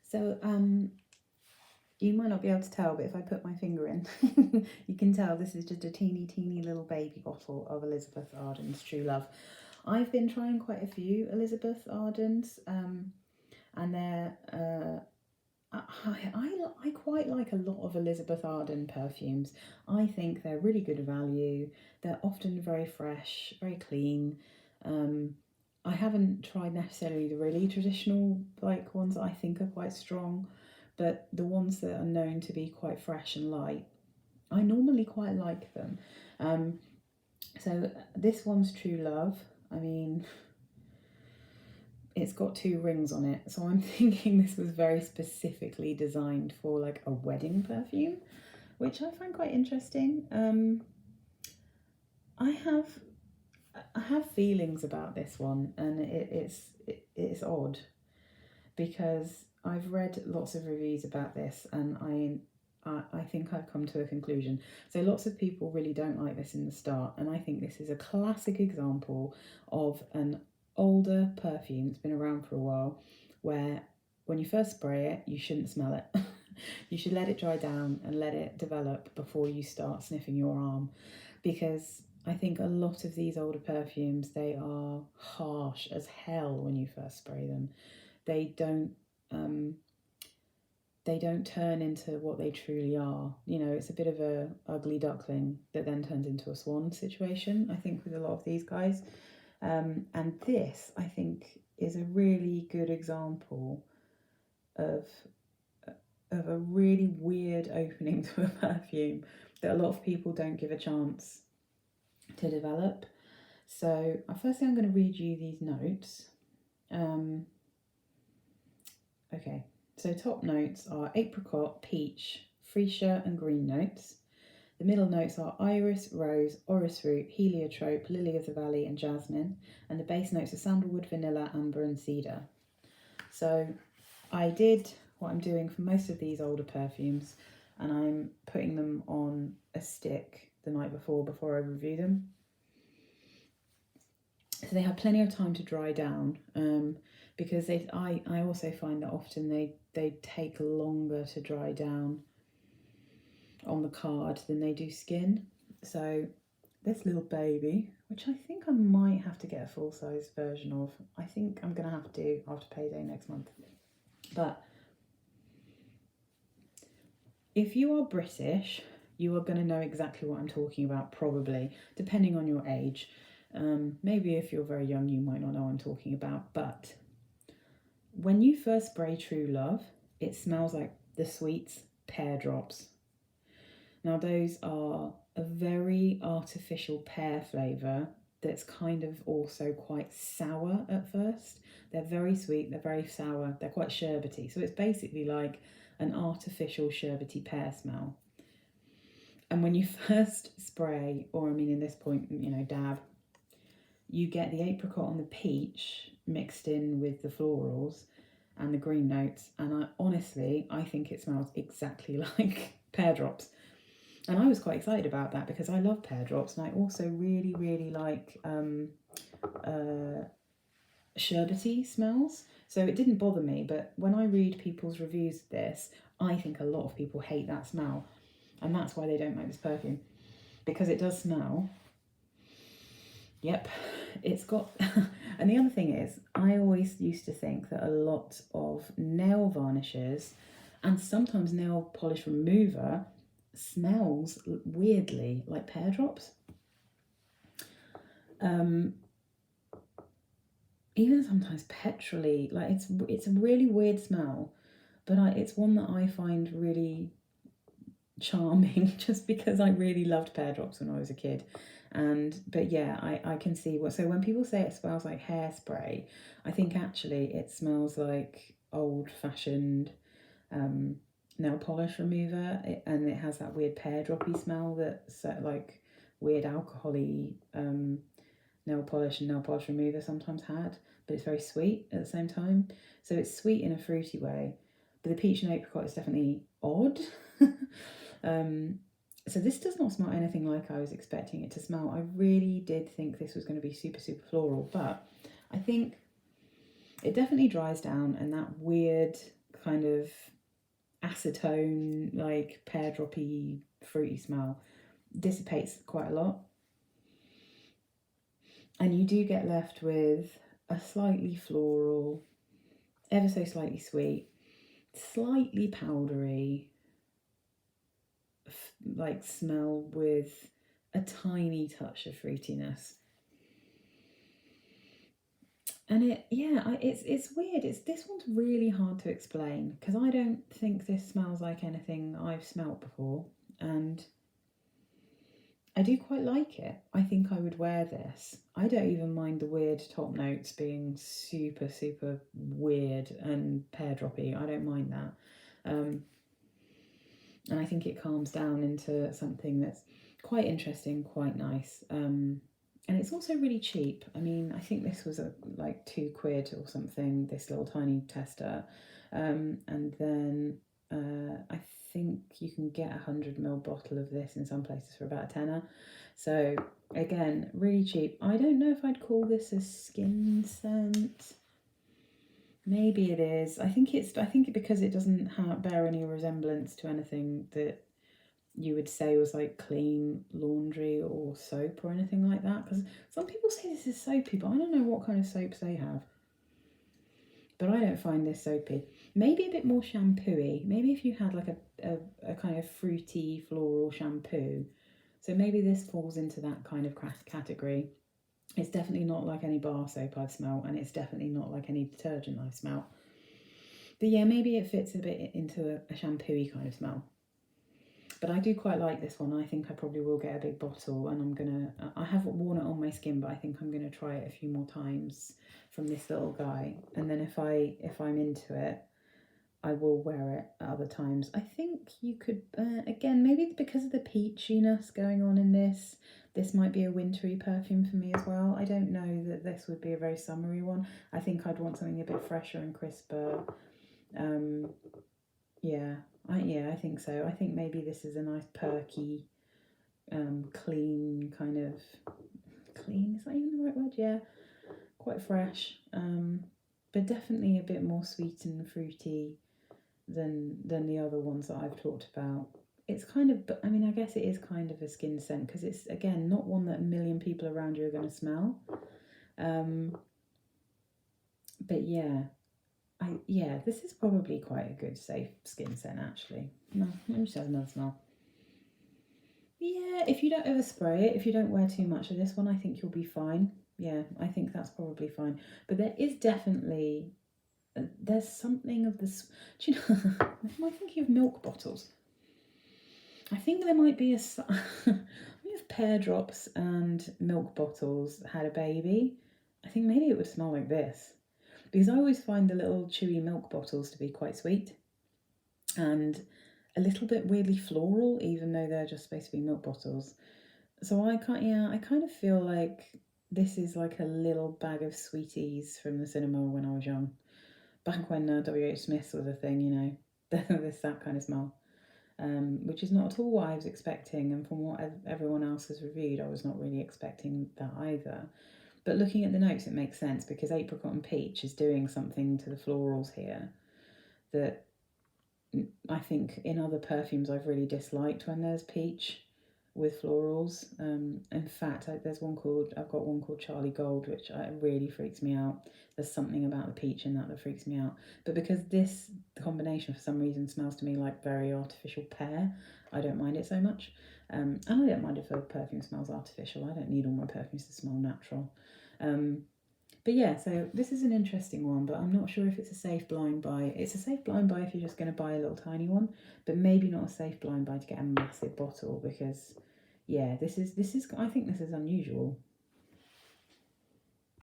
So you might not be able to tell, but if I put my finger in, you can tell this is just a teeny little baby bottle of Elizabeth Arden's True Love. I've been trying quite a few Elizabeth Ardens, and they're I quite like a lot of Elizabeth Arden perfumes. I think they're really good value. They're often very fresh, very clean. I haven't tried necessarily the really traditional like ones that I think are quite strong, but the ones that are known to be quite fresh and light, I normally quite like them. So this one's True Love. I mean, it's got 2 rings on it, so I'm thinking this was very specifically designed for like a wedding perfume, which I find quite interesting. I have feelings about this one, and it's odd because I've read lots of reviews about this, and I think I've come to a conclusion. So lots of people really don't like this in the start, and I think this is a classic example of an older perfume that's been around for a while, where when you first spray it, you shouldn't smell it. You should let it dry down and let it develop before you start sniffing your arm, because I think a lot of these older perfumes, they are harsh as hell when you first spray them. They don't turn into what they truly are. You know, it's a bit of a ugly duckling that then turns into a swan situation, I think, with a lot of these guys. And this, I think, is a really good example of a really weird opening to a perfume that a lot of people don't give a chance to develop. So firstly, I'm going to read you these notes. Okay, so top notes are apricot, peach, freesia and green notes. The middle notes are iris, rose, orris root, heliotrope, lily of the valley and jasmine. And the base notes are sandalwood, vanilla, amber and cedar. So I did what I'm doing for most of these older perfumes, and I'm putting them on a stick the night before I review them. So they have plenty of time to dry down, because I also find that often they take longer to dry down on the card than they do skin. So this little baby, which I think I might have to get a full-size version of. I think I'm going to have to after payday next month. But if you are British, you are going to know exactly what I'm talking about, probably, depending on your age. Maybe if you're very young, you might not know what I'm talking about. But when you first spray True Love, it smells like the Sweets pear drops. Now, those are a very artificial pear flavour that's kind of also quite sour at first. They're very sweet, they're very sour, they're quite sherbety. So it's basically like an artificial sherbety pear smell. And when you first spray, or I mean in this point, you know, dab, you get the apricot and the peach mixed in with the florals and the green notes. And I think it smells exactly like pear drops. And I was quite excited about that because I love pear drops, and I also really like sherbety smells. So it didn't bother me, but when I read people's reviews of this, I think a lot of people hate that smell. And that's why they don't like this perfume, because it does smell. Yep, it's got... And the other thing is, I always used to think that a lot of nail varnishes and sometimes nail polish remover smells weirdly like pear drops. Even sometimes petrol-y, like it's a really weird smell, but it's one that I find really charming just because I really loved pear drops when I was a kid. But yeah, I can see what... So when people say it smells like hairspray, I think actually it smells like old-fashioned nail polish remover, and it has that weird pear droppy smell that's like weird alcohol-y nail polish and nail polish remover sometimes had, but it's very sweet at the same time. So it's sweet in a fruity way, but the peach and apricot is definitely odd. So this does not smell anything like I was expecting it to smell. I really did think this was going to be super floral, but I think it definitely dries down, and that weird kind of acetone, like pear droppy, fruity smell dissipates quite a lot. And you do get left with a slightly floral, ever so slightly sweet, slightly powdery, like smell with a tiny touch of fruitiness. And it's weird. This one's really hard to explain because I don't think this smells like anything I've smelt before, and I do quite like it. I think I would wear this. I don't even mind the weird top notes being super, super weird and pear droppy. I don't mind that. And I think it calms down into something that's quite interesting, quite nice. And it's also really cheap. I mean, I think this was like £2 or something, this little tiny tester. And then I think you can get a 100ml bottle of this in some places for about a tenner. So again, really cheap. I don't know if I'd call this a skin scent. Maybe it is. I think because it doesn't bear any resemblance to anything that you would say was like clean laundry or soap or anything like that. Because some people say this is soapy, but I don't know what kind of soaps they have. But I don't find this soapy. Maybe a bit more shampooey. Maybe if you had like a kind of fruity floral shampoo. So maybe this falls into that kind of category. It's definitely not like any bar soap I've smelled, and it's definitely not like any detergent I've smelled. But yeah, maybe it fits a bit into a shampooey kind of smell. But I do quite like this one. I think I probably will get a big bottle, and I haven't worn it on my skin, but I think I'm gonna try it a few more times from this little guy. And then if I'm into it, I will wear it at other times. I think you could, again, maybe because of the peachiness going on in this might be a wintry perfume for me as well. I don't know that this would be a very summery one. I think I'd want something a bit fresher and crisper. I think so. I think maybe this is a nice perky, clean kind of, clean, is that even the right word? Yeah, quite fresh, but definitely a bit more sweet and fruity than the other ones that I've talked about. It's kind of, I mean, I guess it is kind of a skin scent because it's, again, not one that a million people around you are going to smell. But this is probably quite a good safe skin scent actually. No, let me just have another smell. Yeah, if you don't overspray it, if you don't wear too much of this one, I think you'll be fine. Yeah, I think that's probably fine. But there is definitely, there's something of this, do you know, am I thinking of milk bottles? I think there might be if pear drops and milk bottles had a baby, I think maybe it would smell like this. Because I always find the little chewy milk bottles to be quite sweet and a little bit weirdly floral, even though they're just supposed to be milk bottles. So I kind of feel like this is like a little bag of sweeties from the cinema when I was young. Back when W.H. Smith was a thing, you know, there's that kind of smell. Which is not at all what I was expecting, and from what everyone else has reviewed, I was not really expecting that either. But looking at the notes, it makes sense because apricot and peach is doing something to the florals here that I think in other perfumes I've really disliked when there's peach with florals. In fact, I've got one called Charlie Gold, which really freaks me out. There's something about the peach in that freaks me out. But because this combination for some reason smells to me like very artificial pear, I don't mind it so much. And I don't mind if a perfume smells artificial. I don't need all my perfumes to smell natural. But yeah, so this is an interesting one, but I'm not sure if it's a safe blind buy. It's a safe blind buy if you're just going to buy a little tiny one, but maybe not a safe blind buy to get a massive bottle because, yeah, this is I think this is unusual.